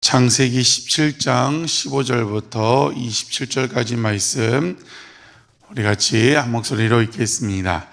창세기 17장 15절부터 27절까지 말씀 우리 같이 한 목소리로 읽겠습니다.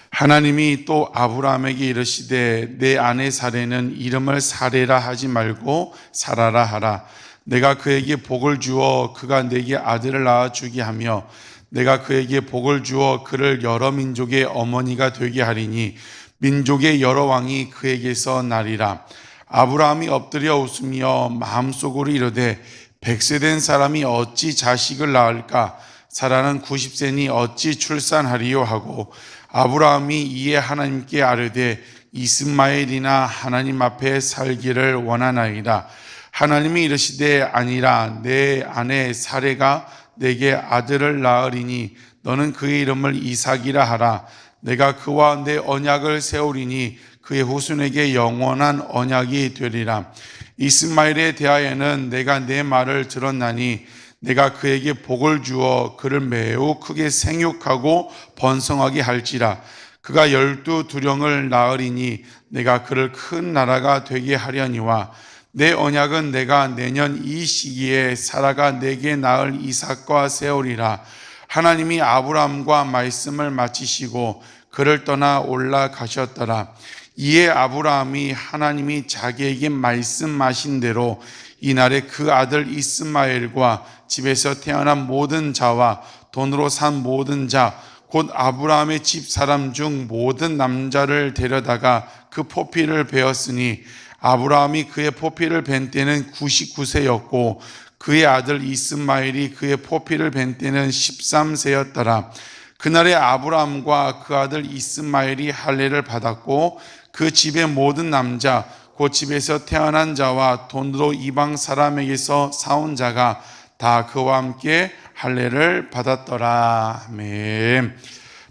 하나님이 또 아브라함에게 이르시되 내 아내 사레는 이름을 사레라 하지 말고 사라라 하라. 내가 그에게 복을 주어 그가 내게 아들을 낳아 주게 하며 내가 그에게 복을 주어 그를 여러 민족의 어머니가 되게 하리니 민족의 여러 왕이 그에게서 나리라. 아브라함이 엎드려 웃으며 마음속으로 이르되 100세 된 사람이 어찌 자식을 낳을까? 사라는 90세니 어찌 출산하리요 하고 아브라함이 이에 하나님께 아뢰되 이스마엘이나 하나님 앞에 살기를 원하나이다. 하나님이 이르시되 아니라 내 아내 사레가 내게 아들을 낳으리니 너는 그의 이름을 이삭이라 하라. 내가 그와 내 언약을 세우리니 그의 후손에게 영원한 언약이 되리라. 이스마엘에 대하여는 내가 내 말을 들었나니 내가 그에게 복을 주어 그를 매우 크게 생육하고 번성하게 할지라. 그가 12두령을 낳으리니 내가 그를 큰 나라가 되게 하려니와 내 언약은 내가 내년 이 시기에 사라가 내게 낳을 이삭과 세우리라. 하나님이 아브라함과 말씀을 마치시고 그를 떠나 올라가셨더라. 이에 아브라함이 하나님이 자기에게 말씀하신 대로 이날에 그 아들 이스마엘과 집에서 태어난 모든 자와 돈으로 산 모든 자 곧 아브라함의 집 사람 중 모든 남자를 데려다가 그 포피를 베었으니 아브라함이 그의 포피를 벤 때는 99세였고 그의 아들 이스마엘이 그의 포피를 벤 때는 13세였더라. 그날에 아브라함과 그 아들 이스마엘이 할례를 받았고 그 집의 모든 남자 그 집에서 태어난 자와 돈으로 이방 사람에게서 사온 자가 다 그와 함께 할례를 받았더라. 아멘.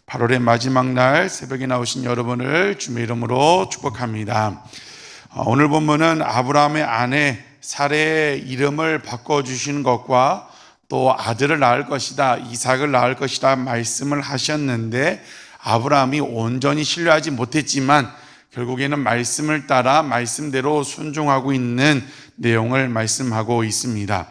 8월의 마지막 날 새벽에 나오신 여러분을 주님의 이름으로 축복합니다. 오늘 본문은 아브라함의 아내 사레의 이름을 바꿔주시는 것과 또 아들을 낳을 것이다, 이삭을 낳을 것이다 말씀을 하셨는데 아브라함이 온전히 신뢰하지 못했지만 결국에는 말씀을 따라 말씀대로 순종하고 있는 내용을 말씀하고 있습니다.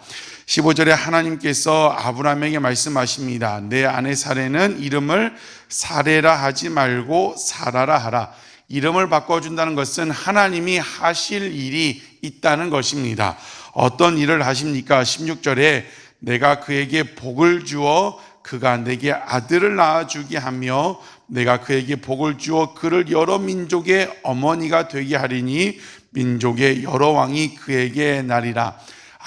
15절에 하나님께서 아브라함에게 말씀하십니다. 내 아내 사레는 이름을 사레라 하지 말고 사라라 하라. 이름을 바꿔준다는 것은 하나님이 하실 일이 있다는 것입니다. 어떤 일을 하십니까? 16절에 내가 그에게 복을 주어 그가 내게 아들을 낳아주게 하며 내가 그에게 복을 주어 그를 여러 민족의 어머니가 되게 하리니 민족의 여러 왕이 그에게 나리라.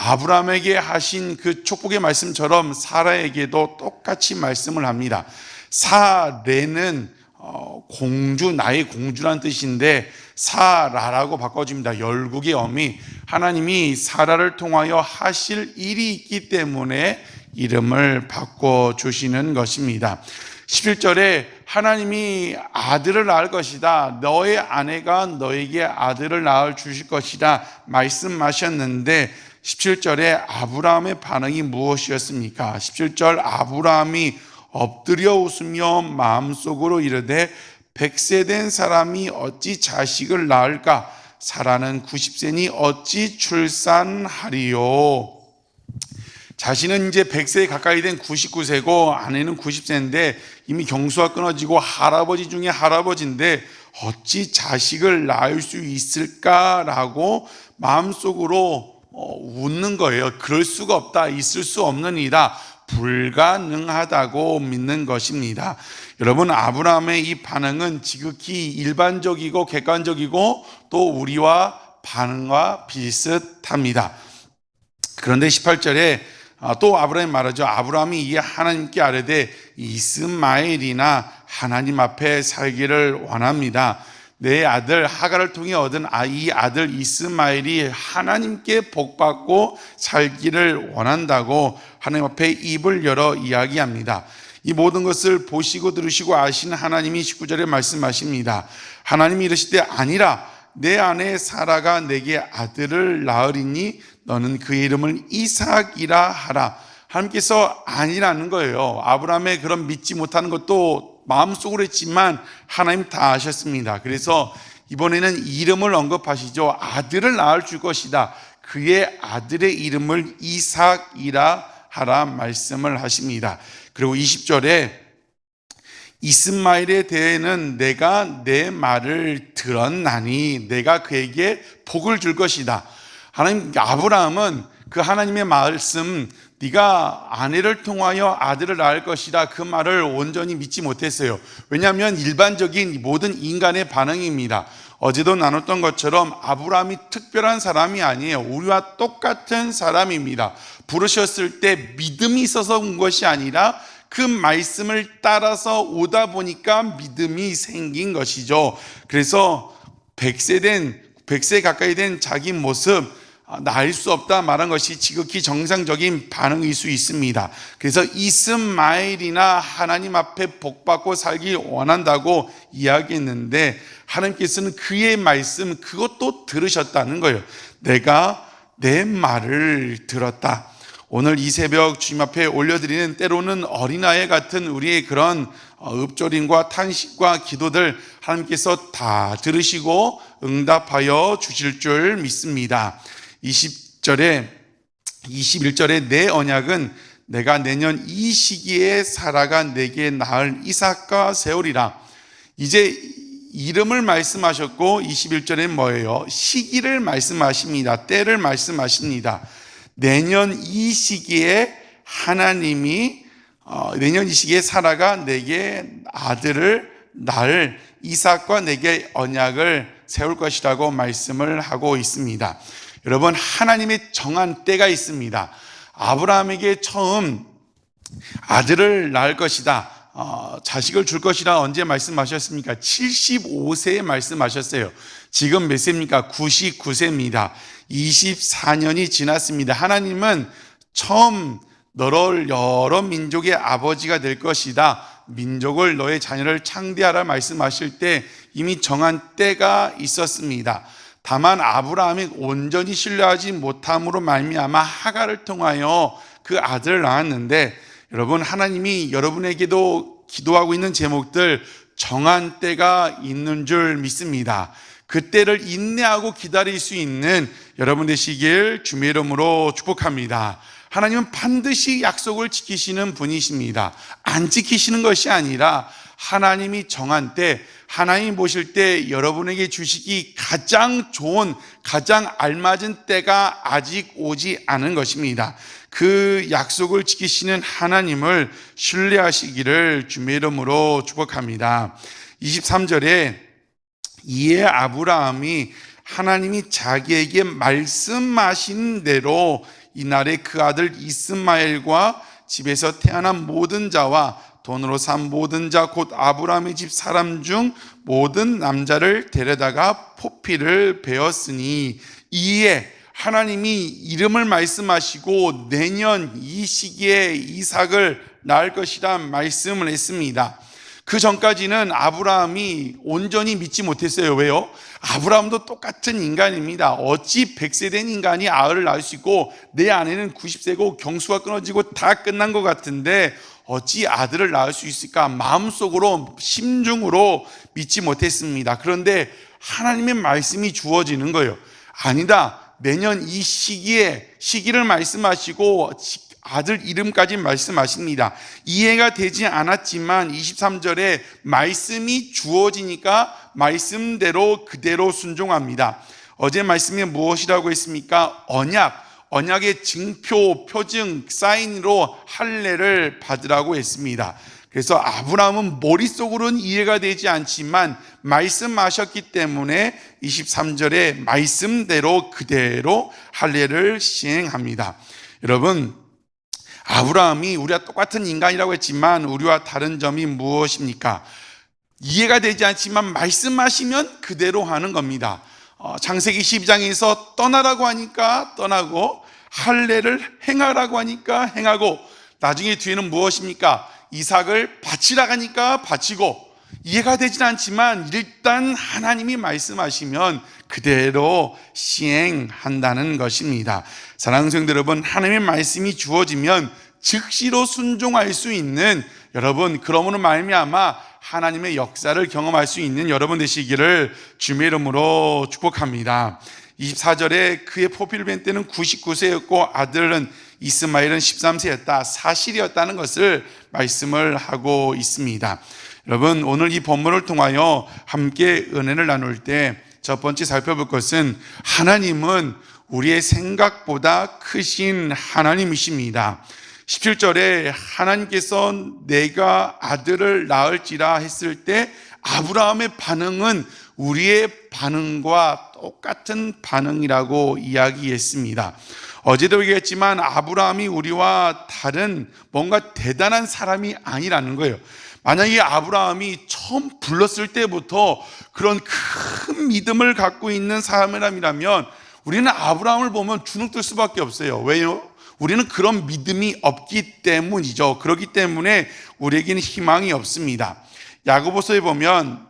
아브라함에게 하신 그 축복의 말씀처럼 사라에게도 똑같이 말씀을 합니다. 사레는 공주, 나의 공주란 뜻인데 사라라고 바꿔줍니다. 열국의 어미, 하나님이 사라를 통하여 하실 일이 있기 때문에 이름을 바꿔주시는 것입니다. 11절에 하나님이 아들을 낳을 것이다, 너의 아내가 너에게 아들을 낳아 주실 것이다 말씀하셨는데 17절에 아브라함의 반응이 무엇이었습니까? 17절 아브라함이 엎드려 웃으며 마음속으로 이르되 100세 된 사람이 어찌 자식을 낳을까? 사라는 90세니 어찌 출산하리요? 자신은 이제 100세에 가까이 된 99세고 아내는 90세인데 이미 경수가 끊어지고 할아버지 중에 할아버지인데 어찌 자식을 낳을 수 있을까라고 마음속으로 웃는 거예요. 그럴 수가 없다, 있을 수 없는 일이다, 불가능하다고 믿는 것입니다. 여러분, 아브라함의 이 반응은 지극히 일반적이고 객관적이고 또 우리와 반응과 비슷합니다. 그런데 18절에 또 아브라함이 말하죠. 아브라함이 이에 하나님께 아뢰되 이스마엘이나 하나님 앞에 살기를 원합니다. 내 아들 하갈을 통해 얻은 이 아들 이스마엘이 하나님께 복받고 살기를 원한다고 하나님 앞에 입을 열어 이야기합니다. 이 모든 것을 보시고 들으시고 아시는 하나님이 19절에 말씀하십니다. 하나님이 이르시되 아니라 내 아내 사라가 내게 아들을 낳으리니 너는 그의 이름을 이삭이라 하라. 하나님께서 아니라는 거예요. 아브라함의 그런 믿지 못하는 것도 마음속으로 했지만 하나님 다 아셨습니다. 그래서 이번에는 이름을 언급하시죠. 아들을 낳을 줄 것이다. 그의 아들의 이름을 이삭이라 하라 말씀을 하십니다. 그리고 20절에 이스마엘에 대해는 내가 내 말을 들었나니 내가 그에게 복을 줄 것이다. 하나님, 아브라함은 그 하나님의 말씀, 네가 아내를 통하여 아들을 낳을 것이다, 그 말을 온전히 믿지 못했어요. 왜냐하면 일반적인 모든 인간의 반응입니다. 어제도 나눴던 것처럼 아브라함이 특별한 사람이 아니에요. 우리와 똑같은 사람입니다. 부르셨을 때 믿음이 있어서 온 것이 아니라 그 말씀을 따라서 오다 보니까 믿음이 생긴 것이죠. 그래서 100세 가까이 된 자기 모습, 나을 수 없다 말한 것이 지극히 정상적인 반응일 수 있습니다. 그래서 이스마엘이나 하나님 앞에 복받고 살길 원한다고 이야기했는데 하나님께서는 그의 말씀, 그것도 들으셨다는 거예요. 내가 내 말을 들었다. 오늘 이 새벽 주님 앞에 올려드리는 때로는 어린아이 같은 우리의 그런 읊조림과 탄식과 기도들 하나님께서 다 들으시고 응답하여 주실 줄 믿습니다. 20절에 21절에 내 언약은 내가 내년 이 시기에 사라가 내게 낳을 이삭과 세우리라. 이제 이름을 말씀하셨고 21절에 뭐예요? 시기를 말씀하십니다. 때를 말씀하십니다. 내년 이 시기에 하나님이 내년 이 시기에 사라가 내게 아들을 낳을 이삭과 내게 언약을 세울 것이라고 말씀을 하고 있습니다. 여러분, 하나님의 정한 때가 있습니다. 아브라함에게 처음 아들을 낳을 것이다, 자식을 줄 것이라 언제 말씀하셨습니까? 75세에 말씀하셨어요. 지금 몇 세입니까? 99세입니다. 24년이 지났습니다. 하나님은 처음 너를 여러 민족의 아버지가 될 것이다, 민족을 너의 자녀를 창대하라 말씀하실 때 이미 정한 때가 있었습니다. 다만 아브라함이 온전히 신뢰하지 못함으로 말미암아 하갈을 통하여 그 아들을 낳았는데, 여러분, 하나님이 여러분에게도 기도하고 있는 제목들 정한 때가 있는 줄 믿습니다. 그 때를 인내하고 기다릴 수 있는 여러분 되시길 주님의 이름으로 축복합니다. 하나님은 반드시 약속을 지키시는 분이십니다. 안 지키시는 것이 아니라 하나님이 정한 때, 하나님 보실 때 여러분에게 주시기 가장 좋은, 가장 알맞은 때가 아직 오지 않은 것입니다. 그 약속을 지키시는 하나님을 신뢰하시기를 주님의 이름으로 축복합니다. 23절에 이에 아브라함이 하나님이 자기에게 말씀하신 대로 이날에 그 아들 이스마엘과 집에서 태어난 모든 자와 돈으로 산 모든 자 곧 아브라함의 집 사람 중 모든 남자를 데려다가 포피를 베었으니, 이에 하나님이 이름을 말씀하시고 내년 이 시기에 이삭을 낳을 것이라 말씀을 했습니다. 그 전까지는 아브라함이 온전히 믿지 못했어요. 왜요? 아브라함도 똑같은 인간입니다. 어찌 100세 된 인간이 아들을 낳을 수 있고 내 아내는 90세고 경수가 끊어지고 다 끝난 것 같은데 어찌 아들을 낳을 수 있을까? 마음속으로, 심중으로 믿지 못했습니다. 그런데 하나님의 말씀이 주어지는 거예요. 아니다, 내년 이 시기를 말씀하시고 아들 이름까지 말씀하십니다. 이해가 되지 않았지만 23절에 말씀이 주어지니까 말씀대로 그대로 순종합니다. 어제 말씀에 무엇이라고 했습니까? 언약의 증표, 표징, 사인으로 할례를 받으라고 했습니다. 그래서 아브라함은 머릿속으로는 이해가 되지 않지만 말씀하셨기 때문에 23절에 말씀대로 그대로 할례를 시행합니다. 여러분, 아브라함이 우리와 똑같은 인간이라고 했지만 우리와 다른 점이 무엇입니까? 이해가 되지 않지만 말씀하시면 그대로 하는 겁니다. 창세기 12장에서 떠나라고 하니까 떠나고, 할례를 행하라고 하니까 행하고, 나중에 뒤에는 무엇입니까? 이삭을 바치라고 하니까 바치고. 이해가 되진 않지만 일단 하나님이 말씀하시면 그대로 시행한다는 것입니다. 사랑하는 성도 여러분, 하나님의 말씀이 주어지면 즉시로 순종할 수 있는 여러분, 그러므로 말미암아 하나님의 역사를 경험할 수 있는 여러분 되시기를 주님의 이름으로 축복합니다. 24절에 그의 포필된 때는 99세였고 아들은 이스마엘은 13세였다. 사실이었다는 것을 말씀을 하고 있습니다. 여러분, 오늘 이 본문을 통하여 함께 은혜를 나눌 때 첫 번째 살펴볼 것은 하나님은 우리의 생각보다 크신 하나님이십니다. 17절에 하나님께서 내가 아들을 낳을지라 했을 때 아브라함의 반응은 우리의 반응과 똑같은 반응이라고 이야기했습니다. 어제도 얘기했지만 아브라함이 우리와 다른 뭔가 대단한 사람이 아니라는 거예요. 만약에 아브라함이 처음 불렀을 때부터 그런 큰 믿음을 갖고 있는 사람이라면 우리는 아브라함을 보면 주눅들 수밖에 없어요. 왜요? 우리는 그런 믿음이 없기 때문이죠. 그렇기 때문에 우리에게는 희망이 없습니다. 야고보서에 보면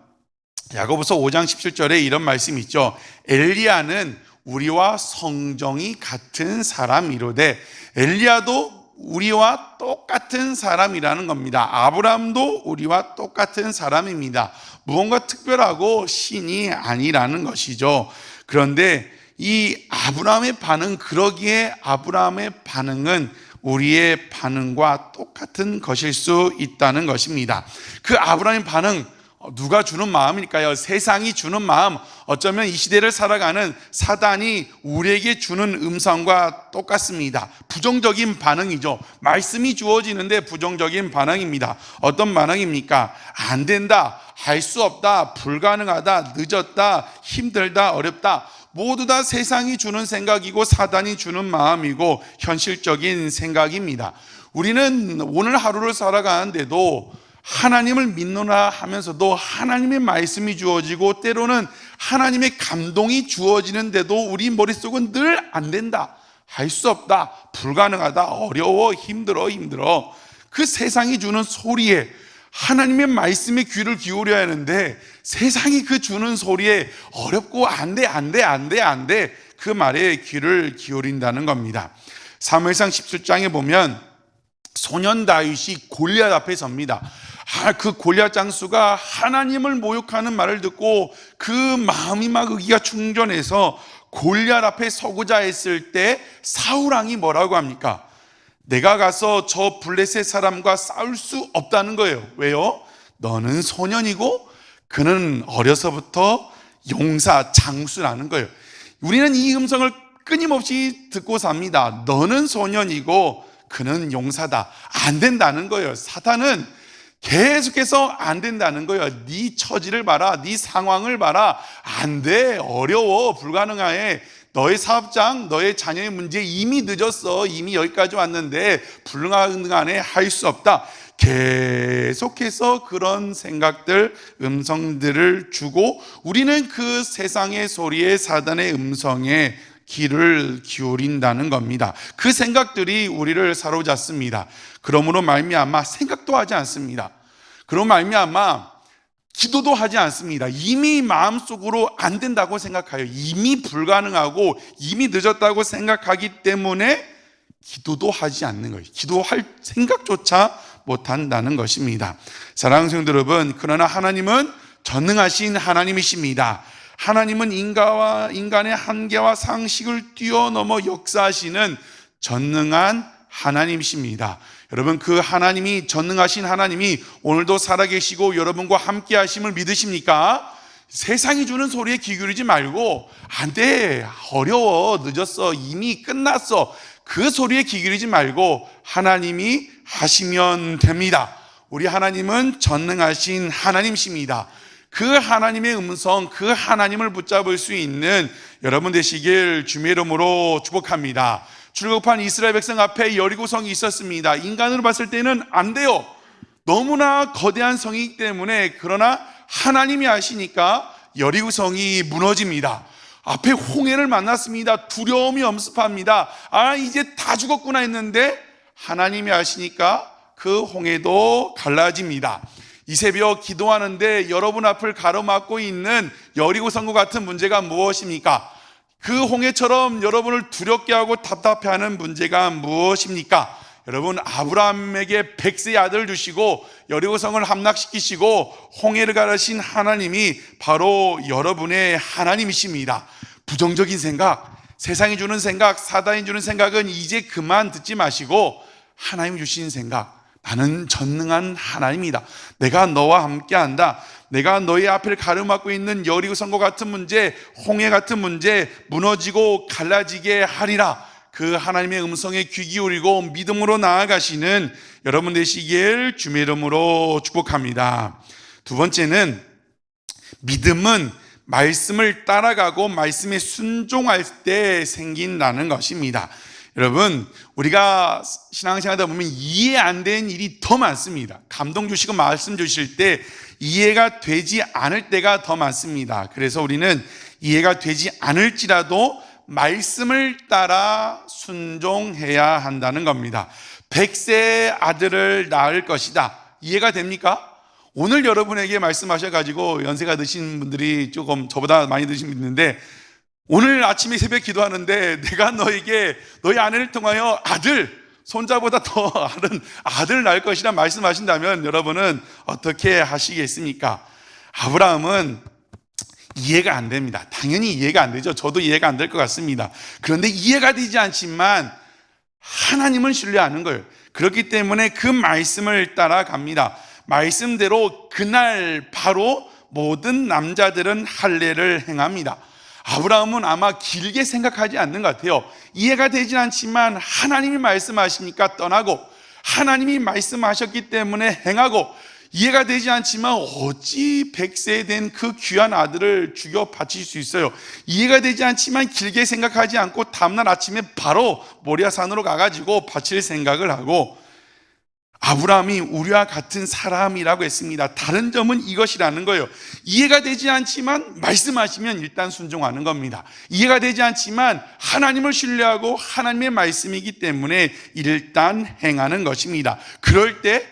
야고보서 5장 17절에 이런 말씀이 있죠. 엘리야는 우리와 성정이 같은 사람이로되, 엘리야도 우리와 똑같은 사람이라는 겁니다. 아브라함도 우리와 똑같은 사람입니다. 무언가 특별하고 신이 아니라는 것이죠. 그런데 이 아브라함의 반응, 그러기에 아브라함의 반응은 우리의 반응과 똑같은 것일 수 있다는 것입니다. 그 아브라함의 반응, 누가 주는 마음일까요? 세상이 주는 마음, 어쩌면 이 시대를 살아가는 사단이 우리에게 주는 음성과 똑같습니다. 부정적인 반응이죠. 말씀이 주어지는데 부정적인 반응입니다. 어떤 반응입니까? 안 된다, 할 수 없다, 불가능하다, 늦었다, 힘들다, 어렵다. 모두 다 세상이 주는 생각이고 사단이 주는 마음이고 현실적인 생각입니다. 우리는 오늘 하루를 살아가는데도 하나님을 믿노라 하면서도 하나님의 말씀이 주어지고 때로는 하나님의 감동이 주어지는데도 우리 머릿속은 늘 안 된다, 할 수 없다, 불가능하다, 어려워, 힘들어. 그 세상이 주는 소리에 하나님의 말씀에 귀를 기울여야 하는데 세상이 그 주는 소리에 어렵고 안 돼 그 말에 귀를 기울인다는 겁니다. 사무엘상 17장에 보면 소년 다윗이 골리앗 앞에 섭니다. 그 골리앗 장수가 하나님을 모욕하는 말을 듣고 그 마음이 막 의기가 충전해서 골리앗 앞에 서고자 했을 때 사울 왕이 뭐라고 합니까? 내가 가서 저 블레셋 사람과 싸울 수 없다는 거예요. 왜요? 너는 소년이고 그는 어려서부터 용사, 장수라는 거예요. 우리는 이 음성을 끊임없이 듣고 삽니다. 너는 소년이고 그는 용사다. 안 된다는 거예요. 사탄은 계속해서 안 된다는 거예요. 네 처지를 봐라, 네 상황을 봐라. 안 돼, 어려워, 불가능해. 너의 사업장, 너의 자녀의 문제 이미 늦었어. 이미 여기까지 왔는데 불가능하네, 할 수 없다. 계속해서 그런 생각들, 음성들을 주고 우리는 그 세상의 소리에, 사단의 음성에 귀를 기울인다는 겁니다. 그 생각들이 우리를 사로잡습니다. 그러므로 말미암아 생각도 하지 않습니다. 그러므로 말미암아 기도도 하지 않습니다. 이미 마음속으로 안 된다고 생각해요. 이미 불가능하고 이미 늦었다고 생각하기 때문에 기도도 하지 않는 거예요. 기도할 생각조차 못한다는 것입니다. 사랑하는 성도 여러분, 그러나 하나님은 전능하신 하나님이십니다. 하나님은 인간의 한계와 상식을 뛰어넘어 역사하시는 전능한 하나님이십니다. 여러분, 그 하나님이, 전능하신 하나님이 오늘도 살아계시고 여러분과 함께 하심을 믿으십니까? 세상이 주는 소리에 귀 기울이지 말고 안 돼, 어려워, 늦었어, 이미 끝났어, 그 소리에 귀 기울이지 말고 하나님이 하시면 됩니다. 우리 하나님은 전능하신 하나님이십니다. 그 하나님의 음성, 그 하나님을 붙잡을 수 있는 여러분 되시길 주님의 이름으로 축복합니다. 출애굽한 이스라엘 백성 앞에 여리고성이 있었습니다. 인간으로 봤을 때는 안 돼요. 너무나 거대한 성이기 때문에. 그러나 하나님이 아시니까 여리고성이 무너집니다. 앞에 홍해를 만났습니다. 두려움이 엄습합니다. 아, 이제 다 죽었구나 했는데 하나님이 아시니까 그 홍해도 갈라집니다. 이 새벽 기도하는데 여러분 앞을 가로막고 있는 여리고성과 같은 문제가 무엇입니까? 그 홍해처럼 여러분을 두렵게 하고 답답해하는 문제가 무엇입니까? 여러분, 아브라함에게 100세의 아들을 주시고 여리고성을 함락시키시고 홍해를 가르신 하나님이 바로 여러분의 하나님이십니다. 부정적인 생각, 세상이 주는 생각, 사단이 주는 생각은 이제 그만 듣지 마시고 하나님이 주신 생각, 나는 전능한 하나님이다, 내가 너와 함께한다, 내가 너희 앞을 가로막고 있는 여리고성과 같은 문제, 홍해 같은 문제 무너지고 갈라지게 하리라. 그 하나님의 음성에 귀 기울이고 믿음으로 나아가시는 여러분 되시길 주의 이름으로 축복합니다. 두 번째는, 믿음은 말씀을 따라가고 말씀에 순종할 때 생긴다는 것입니다. 여러분, 우리가 신앙생활 하다 보면 이해 안 되는 일이 더 많습니다. 감동 주시고 말씀 주실 때 이해가 되지 않을 때가 더 많습니다. 그래서 우리는 이해가 되지 않을지라도 말씀을 따라 순종해야 한다는 겁니다. 100세의 아들을 낳을 것이다. 이해가 됩니까? 오늘 여러분에게 말씀하셔가지고 연세가 드신 분들이 조금 저보다 많이 드신 분이 있는데, 오늘 아침에 새벽 기도하는데 내가 너에게 너희 아내를 통하여 아들, 손자보다 더 다른 아들을 낳을 것이라 말씀하신다면 여러분은 어떻게 하시겠습니까? 아브라함은 이해가 안 됩니다. 당연히 이해가 안 되죠. 저도 이해가 안 될 것 같습니다. 그런데 이해가 되지 않지만 하나님을 신뢰하는 거예요. 그렇기 때문에 그 말씀을 따라갑니다. 말씀대로 그날 바로 모든 남자들은 할례를 행합니다. 아브라함은 아마 길게 생각하지 않는 것 같아요. 이해가 되지 않지만 하나님이 말씀하시니까 떠나고, 하나님이 말씀하셨기 때문에 행하고, 이해가 되지 않지만 어찌 100세 된 그 귀한 아들을 죽여 바칠 수 있어요? 이해가 되지 않지만 길게 생각하지 않고 다음날 아침에 바로 모리아산으로 가가지고 바칠 생각을 하고, 아브라함이 우리와 같은 사람이라고 했습니다. 다른 점은 이것이라는 거예요. 이해가 되지 않지만 말씀하시면 일단 순종하는 겁니다. 이해가 되지 않지만 하나님을 신뢰하고 하나님의 말씀이기 때문에 일단 행하는 것입니다. 그럴 때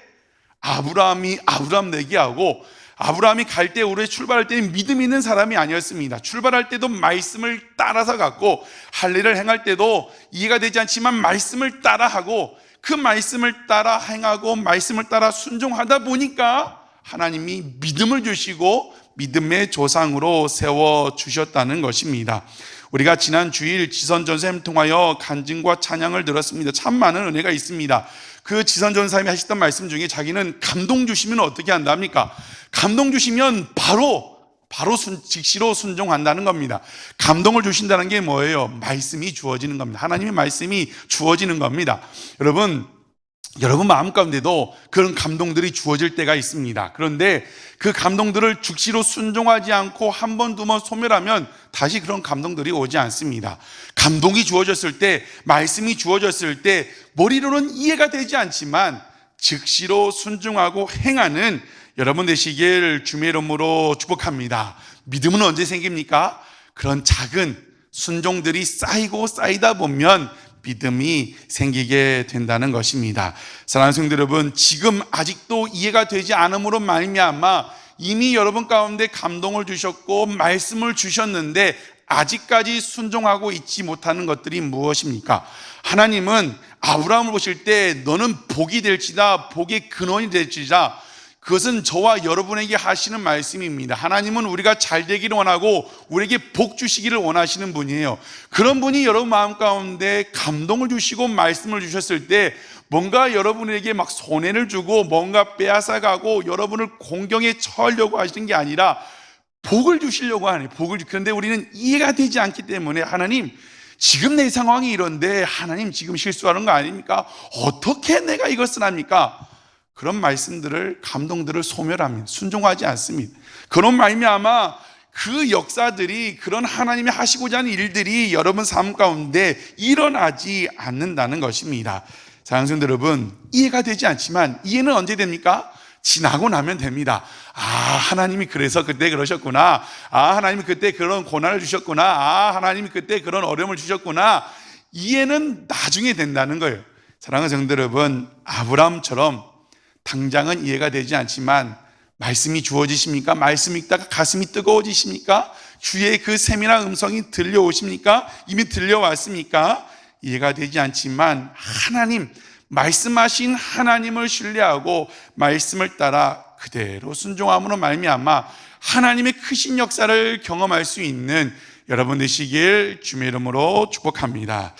아브라함이 아브라함 되기하고, 아브라함이 갈 때, 우리 출발할 때는 믿음 있는 사람이 아니었습니다. 출발할 때도 말씀을 따라서 갔고, 할례를 행할 때도 이해가 되지 않지만 말씀을 따라하고, 그 말씀을 따라 행하고 말씀을 따라 순종하다 보니까 하나님이 믿음을 주시고 믿음의 조상으로 세워주셨다는 것입니다. 우리가 지난 주일 지선전사님 통하여 간증과 찬양을 들었습니다. 참 많은 은혜가 있습니다. 그 지선전사님이 하셨던 말씀 중에 자기는 감동 주시면 어떻게 한답니까? 감동 주시면 바로 즉시로 순종한다는 겁니다. 감동을 주신다는 게 뭐예요? 말씀이 주어지는 겁니다. 하나님의 말씀이 주어지는 겁니다. 여러분 마음 가운데도 그런 감동들이 주어질 때가 있습니다. 그런데 그 감동들을 즉시로 순종하지 않고 한 번, 두 번 소멸하면 다시 그런 감동들이 오지 않습니다. 감동이 주어졌을 때, 말씀이 주어졌을 때 머리로는 이해가 되지 않지만 즉시로 순종하고 행하는 여러분 되시길 주의 이름으로 축복합니다. 믿음은 언제 생깁니까? 그런 작은 순종들이 쌓이고 쌓이다 보면 믿음이 생기게 된다는 것입니다. 사랑하는 성도 여러분, 지금 아직도 이해가 되지 않음으로 말미암아 이미 여러분 가운데 감동을 주셨고 말씀을 주셨는데 아직까지 순종하고 있지 못하는 것들이 무엇입니까? 하나님은 아브라함을 보실 때 너는 복이 될지다, 복의 근원이 될지다, 그것은 저와 여러분에게 하시는 말씀입니다. 하나님은 우리가 잘 되기를 원하고 우리에게 복 주시기를 원하시는 분이에요. 그런 분이 여러분 마음 가운데 감동을 주시고 말씀을 주셨을 때 뭔가 여러분에게 막 손해를 주고 뭔가 빼앗아가고 여러분을 공경에 처하려고 하시는 게 아니라 복을 주시려고 하는, 그런데 우리는 이해가 되지 않기 때문에 하나님, 지금 내 상황이 이런데 하나님 지금 실수하는 거 아닙니까? 어떻게 내가 이것을 합니까? 그런 말씀들을, 감동들을 소멸합니다. 순종하지 않습니다. 그런 말미암아 그 역사들이, 그런 하나님이 하시고자 하는 일들이 여러분 삶 가운데 일어나지 않는다는 것입니다. 사랑하는 성도 여러분, 이해가 되지 않지만 이해는 언제 됩니까? 지나고 나면 됩니다. 아, 하나님이 그래서 그때 그러셨구나. 아, 하나님이 그때 그런 고난을 주셨구나. 아, 하나님이 그때 그런 어려움을 주셨구나. 이해는 나중에 된다는 거예요. 사랑하는 성도 여러분, 아브라함처럼 당장은 이해가 되지 않지만 말씀이 주어지십니까? 말씀 읽다가 가슴이 뜨거워지십니까? 주의 그 세밀한 음성이 들려오십니까? 이미 들려왔습니까? 이해가 되지 않지만 하나님, 말씀하신 하나님을 신뢰하고 말씀을 따라 그대로 순종함으로 말미암아 하나님의 크신 역사를 경험할 수 있는 여러분 되시길 주님의 이름으로 축복합니다.